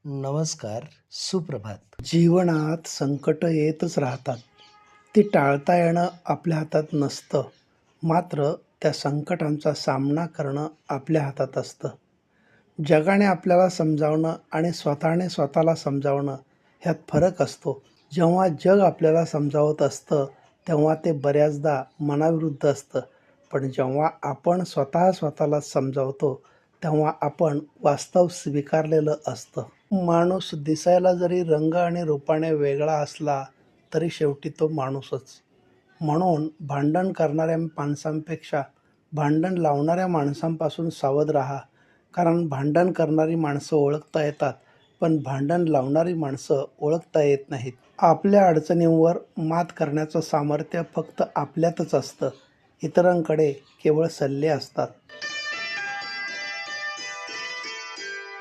नमस्कार, सुप्रभात. जीवनात संकट येतच राहतात. ती टाळता येणं आपल्या हातात नसतं. मात्र त्या संकटांचा सामना करणं आपल्या हातात असतं. जगाने आपल्याला समजावणं आणि स्वतःने स्वतःला समजावणं ह्यात फरक असतो. जेव्हा जग आपल्याला समजावत असतं, तेव्हा ते बऱ्याचदा मनाविरुद्ध असतं. पण जेव्हा आपण स्वतः स्वतःला समजावतो, तेव्हा आपण वास्तव स्वीकारलेलं असतं. माणूस दिसायला जरी रंग आणि रूपाने वेगळा असला, तरी शेवटी तो माणूसच. म्हणून भांडण करणाऱ्या माणसांपेक्षा भांडण लावणाऱ्या माणसांपासून सावध राहा. कारण भांडण करणारी माणसं ओळखता येतात, पण भांडण लावणारी माणसं ओळखता येत नाहीत. आपल्या अडचणींवर मात करण्याचं सामर्थ्य फक्त आपल्यातच असतं. इतरांकडे केवळ सल्ले असतात.